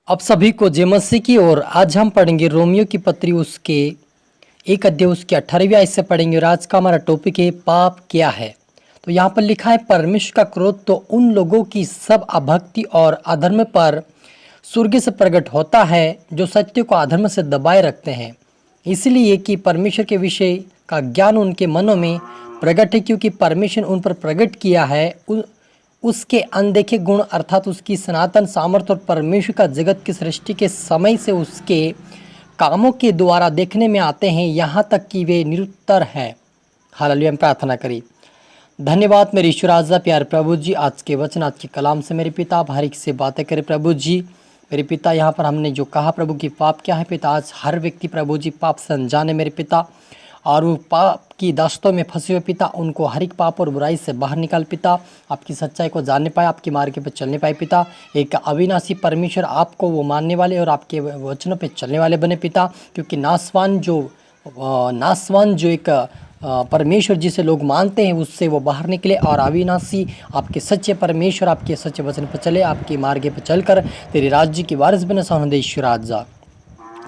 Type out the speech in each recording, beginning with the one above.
अब सभी को जय मसीह की। और आज हम पढ़ेंगे रोमियो की पत्री उसके 1 अध्याय उसके 18वीं आयत से पढ़ेंगे। और आज का हमारा टॉपिक है पाप क्या है। तो यहाँ पर लिखा है, परमेश्वर का क्रोध तो उन लोगों की सब अभक्ति और अधर्म पर स्वर्ग से प्रकट होता है जो सत्य को अधर्म से दबाए रखते हैं, इसलिए कि परमेश्वर के विषय का ज्ञान उनके मनों में प्रकट है, क्योंकि परमेश्वर उन पर प्रकट किया है उसके अनदेखे गुण अर्थात उसकी सनातन सामर्थ्य और परमेश्वर का जगत की सृष्टि के समय से उसके कामों के द्वारा देखने में आते हैं, यहाँ तक कि वे निरुत्तर हैं। हालेलुया। हम प्रार्थना करें। धन्यवाद मेरे ईश्वर आजा प्यार प्रभु जी, आज के वचन आज के कलाम से मेरे पिता आप हर एक से बातें करें प्रभु जी। मेरे पिता यहाँ पर हमने जो कहा प्रभु की पाप क्या है पिता, आज हर व्यक्ति प्रभु जी पाप से अनजान है मेरे पिता, और वो पाप की दास्तों में फंसे हुए पिता, उनको हर एक पाप और बुराई से बाहर निकाल पिता, आपकी सच्चाई को जानने पाए, आपके मार्ग पर चलने पाए पिता। एक अविनाशी परमेश्वर आपको वो मानने वाले और आपके वचनों पे चलने वाले बने पिता, क्योंकि नासवान जो एक परमेश्वर जिसे लोग मानते हैं उससे वो बाहर निकले, और अविनाशी आपके सच्चे परमेश्वर आपके सच्चे वचन पर चले, आपके मार्ग पर चलकर तेरे राज्य की वारिस बने। सोहनदे ईश्वर आजा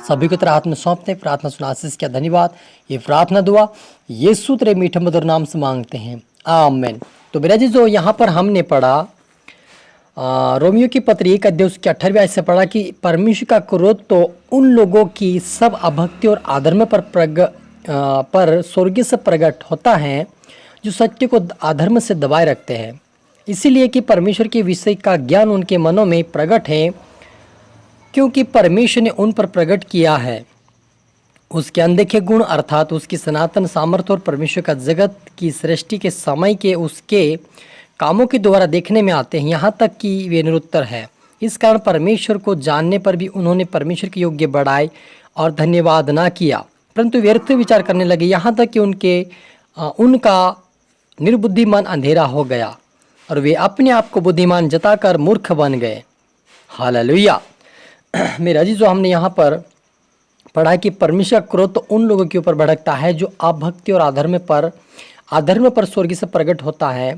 सभी को तेरे हाथ में सौंपते हैं। प्रार्थना सुना आशीष क्या धन्यवाद। ये प्रार्थना दुआ यीशु तेरे मीठे मधुर नाम से मांगते हैं, आमीन। तो मेरा जी जो यहाँ पर हमने पढ़ा रोमियो की पत्री 1 अध्याय उसके 18वीं आयत से पढ़ा कि परमेश्वर का क्रोध तो उन लोगों की सब अभक्ति और अधर्म पर स्वर्ग से प्रकट होता है जो सत्य को अधर्म से दबाए रखते हैं, इसीलिए कि परमेश्वर के विषय का ज्ञान उनके मनों में प्रकट है, क्योंकि परमेश्वर ने उन पर प्रकट किया है उसके अनदेखे गुण अर्थात उसकी सनातन सामर्थ्य और परमेश्वर का जगत की सृष्टि के समय के उसके कामों के द्वारा देखने में आते हैं, यहाँ तक कि वे निरुत्तर है। इस कारण परमेश्वर को जानने पर भी उन्होंने परमेश्वर के योग्य बढ़ाई और धन्यवाद ना किया, परंतु व्यर्थ विचार करने लगे, यहाँ तक कि उनका निर्बुद्धि मन अंधेरा हो गया और वे अपने आप को बुद्धिमान जताकर मूर्ख बन गए। हालेलुया। मेरा जी जो हमने यहाँ पर पढ़ा कि परमेश्वर का क्रोध तो उन लोगों के ऊपर भड़कता है जो अभक्ति और अधर्म पर स्वर्ग से प्रकट होता है।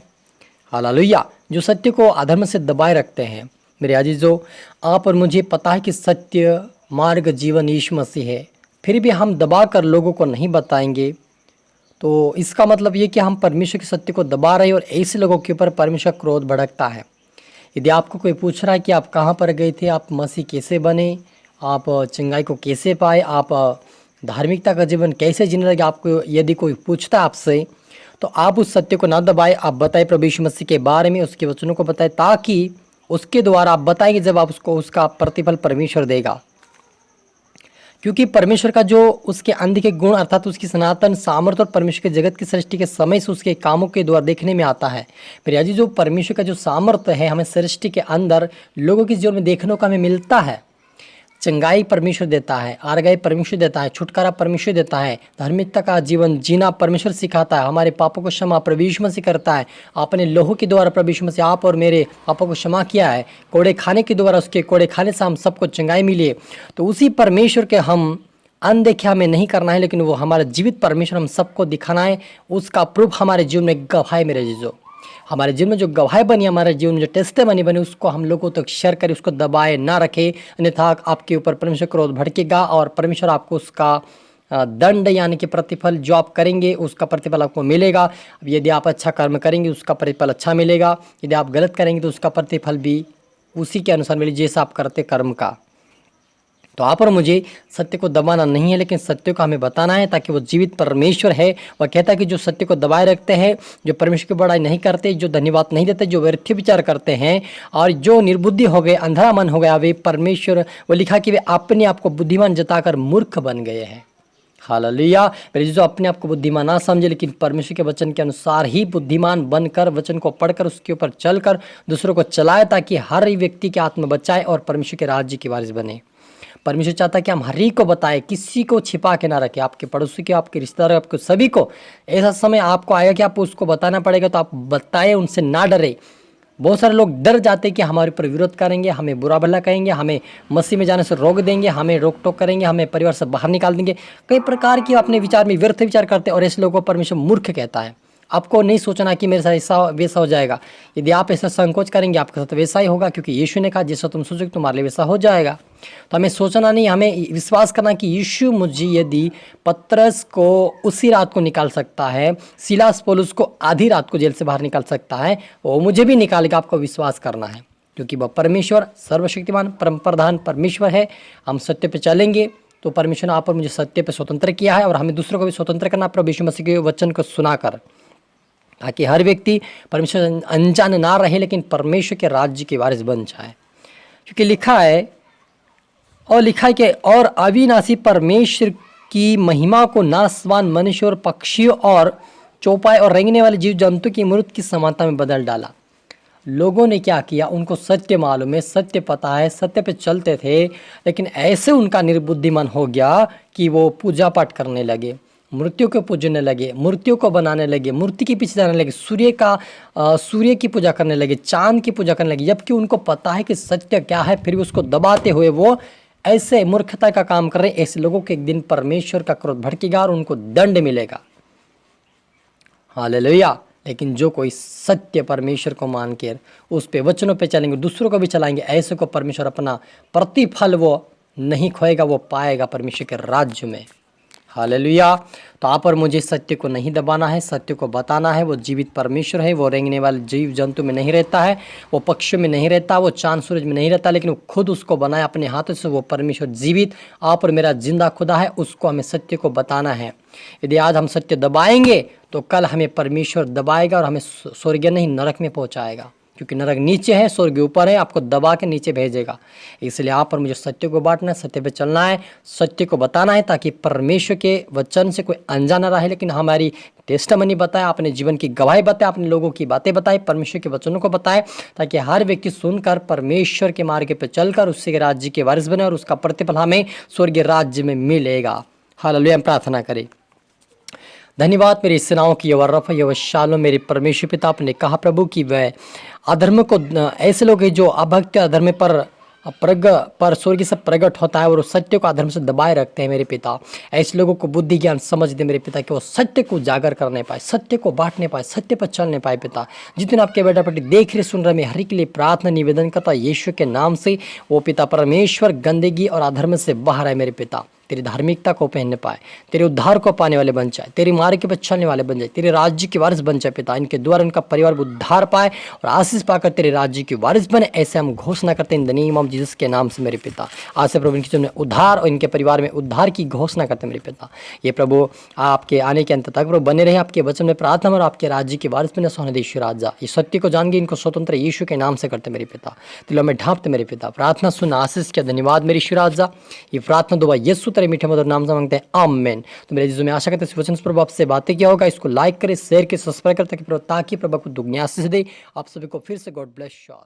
हालेलुया। जो सत्य को अधर्म से दबाए रखते हैं। मेरे अजीजों, आप और मुझे पता है कि सत्य मार्ग जीवन यीशु मसीह है, फिर भी हम दबा कर लोगों को नहीं बताएंगे, तो इसका मतलब ये कि हम परमेश्वर के सत्य को दबा रहे हैं, और ऐसे लोगों के ऊपर परमेश्वर का क्रोध भड़कता है। यदि आपको कोई पूछ रहा है कि आप कहाँ पर गए थे, आप मसीह कैसे बने, आप चंगाई को कैसे पाए, आप धार्मिकता का जीवन कैसे जीने लगे, आपको यदि कोई पूछता है आपसे, तो आप उस सत्य को ना दबाए, आप बताए प्रभु यीशु मसीह के बारे में, उसके वचनों को बताए, ताकि उसके द्वारा आप बताएंगे जब आप उसका प्रतिफल परमेश्वर देगा। क्योंकि परमेश्वर का जो उसके अनदेखे गुण अर्थात उसकी सनातन सामर्थ्य और परमेश्वर के जगत की सृष्टि के समय से उसके कामों के द्वारा देखने में आता है। प्रिया जी, जो परमेश्वर का जो सामर्थ्य है हमें सृष्टि के अंदर लोगों के जीवन में देखने को हमें मिलता है। चंगाई परमेश्वर देता है, आरगाई परमेश्वर देता है, छुटकारा परमेश्वर देता है, धार्मिकता का जीवन जीना परमेश्वर सिखाता है, हमारे पापों को क्षमा प्रभु यीशु मसीह करता है। अपने लोहू के द्वारा प्रभु यीशु मसीह आप और मेरे पापों को क्षमा किया है। कोड़े खाने के द्वारा उसके कोड़े खाने से हम सबको चंगाई मिली है। तो उसी परमेश्वर के हम अनदेखे हमें नहीं करना है, लेकिन वो हमारा जीवित परमेश्वर हम सबको दिखाना है। उसका प्रूफ हमारे जीवन में गवाह मेरे जीजो, हमारे जीवन में जो गवाह बनी, हमारे जीवन में जो टेस्टिमनी बनी, उसको हम लोगों तक शेयर करें, उसको दबाए ना रखे, अन्यथा आपके ऊपर परमेश्वर क्रोध भड़केगा और परमेश्वर आपको उसका दंड यानी कि प्रतिफल जो आप करेंगे उसका प्रतिफल आपको मिलेगा। यदि आप अच्छा कर्म करेंगे उसका प्रतिफल अच्छा मिलेगा, यदि आप गलत करेंगे तो उसका प्रतिफल भी उसी के अनुसार मिले जैसा आप करते कर्म का। तो आप और मुझे सत्य को दबाना नहीं है, लेकिन सत्य को हमें बताना है, ताकि वो जीवित परमेश्वर है। वह कहता है कि जो सत्य को दबाए रखते हैं, जो परमेश्वर की बड़ाई नहीं करते, जो धन्यवाद नहीं देते, जो व्यर्थ विचार करते हैं और जो निर्बुद्धि हो गए, अंधा मन हो गया, वे परमेश्वर, वो लिखा कि वे अपने आप को बुद्धिमान जताकर मूर्ख बन गए हैं। हालेलुया। मेरे जो अपने आप को बुद्धिमान ना समझे, लेकिन परमेश्वर के वचन के अनुसार ही बुद्धिमान बनकर, वचन को पढ़कर, उसके ऊपर चलकर दूसरों को चलाए, ताकि हर व्यक्ति के आत्मा बचाए और परमेश्वर के राज्य की वारिस बने। परमेश्वर चाहता है कि हम हर एक को बताएं, किसी को छिपा के ना रखें, आपके पड़ोसी के, आपके रिश्तेदार, आपको सभी को। ऐसा समय आपको आएगा कि आपको उसको बताना पड़ेगा, तो आप बताएं, उनसे ना डरे। बहुत सारे लोग डर जाते हैं कि हमारे ऊपर विरोध करेंगे, हमें बुरा भला कहेंगे, हमें मसीह में जाने से रोक देंगे, हमें रोक टोक करेंगे, हमें परिवार से बाहर निकाल देंगे। कई प्रकार की अपने विचार में व्यर्थ विचार करते हैं, और ऐसे लोगों को परमेश्वर मूर्ख कहता है। आपको नहीं सोचना कि मेरे साथ ऐसा वैसा हो जाएगा। यदि आप ऐसा संकोच करेंगे, आपके साथ वैसा ही होगा, क्योंकि यीशु ने कहा जैसा तुम सोचोगे तुम्हारे लिए वैसा हो जाएगा। तो हमें सोचना नहीं, हमें विश्वास करना कि यीशु मुझे यदि पतरस को उसी रात को निकाल सकता है, सिलास पौलुस को आधी रात को जेल से बाहर निकाल सकता है, वो मुझे भी निकालेगा। आपको विश्वास करना है क्योंकि वह परमेश्वर सर्वशक्तिमान परम प्रधान परमेश्वर है। हम सत्य पे चलेंगे तो परमेश्वर ने आप और मुझे सत्य पे स्वतंत्र किया है और हमें दूसरों को भी स्वतंत्र करना प्रभु यीशु मसीह के वचन को सुनाकर, ताकि हर व्यक्ति परमेश्वर अनजान ना रहे लेकिन परमेश्वर के राज्य के वारिस बन जाए। क्योंकि लिखा है कि और अविनाशी परमेश्वर की महिमा को नासवान मनुष्य और पक्षियों और चौपाए और रेंगने वाले जीव जंतु की मृत की समानता में बदल डाला। लोगों ने क्या किया, उनको सत्य मालूम है, सत्य पता है, सत्य पे चलते थे, लेकिन ऐसे उनका निर्बुद्धिमान हो गया कि वो पूजा पाठ करने लगे, मृत्यु को पूजने लगे, मूर्तियों को बनाने लगे, मूर्ति के पीछे जाने लगे, सूर्य की पूजा करने लगे, चांद की पूजा करने लगे, जबकि उनको पता है कि सत्य क्या है, फिर भी उसको दबाते हुए वो ऐसे मूर्खता का काम कर रहे हैं। ऐसे लोगों को एक दिन परमेश्वर का क्रोध भड़केगा और उनको दंड मिलेगा। हालेलुया। लेकिन जो कोई सत्य परमेश्वर को मान कर उस पे वचनों पे चलेंगे, दूसरों को भी चलाएंगे, ऐसे को परमेश्वर अपना प्रतिफल वो नहीं खोएगा, वो पाएगा परमेश्वर के राज्य में। हालेलुया। तो आप और मुझे सत्य को नहीं दबाना है, सत्य को बताना है। वो जीवित परमेश्वर है, वो रेंगने वाले जीव जंतु में नहीं रहता है, वो पक्षियों में नहीं रहता, वो चांद सूरज में नहीं रहता, लेकिन वो खुद उसको बनाया अपने हाथों से। वो परमेश्वर जीवित आप और मेरा जिंदा खुदा है, उसको हमें सत्य को बताना है। यदि आज हम सत्य दबाएंगे तो कल हमें परमेश्वर दबाएगा और हमें स्वर्ग नहीं नरक में पहुंचाएगा, क्योंकि नरक नीचे है, स्वर्ग ऊपर है, आपको दबा के नीचे भेजेगा। इसलिए आप और मुझे सत्य को बांटना है, सत्य पे चलना है, सत्य को बताना है, ताकि परमेश्वर के वचन से कोई अनजान न रहे, लेकिन हमारी टेस्टमनी बताए, अपने जीवन की गवाही बताए, अपने लोगों की बातें बताए, परमेश्वर के वचनों को बताए, ताकि हर व्यक्ति सुनकर परमेश्वर के मार्ग पर चलकर उससे के राज्य के वारिस बने और उसका प्रतिफल हमें स्वर्गीय राज्य में मिलेगा। हालेलुया। हम प्रार्थना करें। धन्यवाद मेरी सेनाओं की यह यवशालो मेरे परमेश्वर पिता, आपने कहा प्रभु कि वह अधर्म को, ऐसे लोग हैं जो अभक्त अधर्म पर स्वर्ग से प्रकट होता है और सत्य को अधर्म से दबाए रखते हैं मेरे पिता। ऐसे लोगों को बुद्धि ज्ञान समझ दे मेरे पिता कि वो सत्य को उजागर करने पाए, सत्य को बांटने पाए, सत्य पर चलने पाए पिता। जितने आपके बेटा बेटी देख रहे सुन रहे, मैं हर एक के लिए प्रार्थना निवेदन करता यीशु के नाम से, वो पिता परमेश्वर गंदगी और अधर्म से बाहर है मेरे पिता। तेरी धार्मिकता को पहनने पाए, तेरे उद्धार को पाने वाले बन जाए, तेरी मार्ग के पर चलने वाले बन जाए, तेरे राज्य के वारिस बन जाए पिता। इनके द्वारा इनका परिवार उद्धार पाए और आशीष पाकर तेरे राज्य के वारिस बने, ऐसे हम घोषणा करते हैं in the name of Jesus के नाम से मेरे पिता। आज से प्रभु इनके जीवन में उद्धार और इनके परिवार में उद्धार की घोषणा करते हैं मेरे पिता। ये प्रभु आपके आने के अंत तक प्रभु बने रहे, आपके वचन में प्रार्थना और आपके राज्य के वारिस बने सोने देश राजा। इस सत्य को जान के इनको स्वतंत्र यीशु के नाम से करते मेरे पिता। दिलों में ढांपते मेरे पिता। प्रार्थना सुन आशीष के धन्यवाद मेरी राजा। ये प्रार्थना दुआ यीशु तेरे मीठे मधुर नाम से मांगते हैं, आमीन। तो मेरे जीसस में आशा करते हैं इस वचन से प्रभु आपसे बातें किया होगा। इसको लाइक करें, शेयर करें, सब्सक्राइब करें, ताकि प्रभु आपको दुगनी आशीष दे। आप सभी को फिर से गॉड ब्लेस यू ऑल।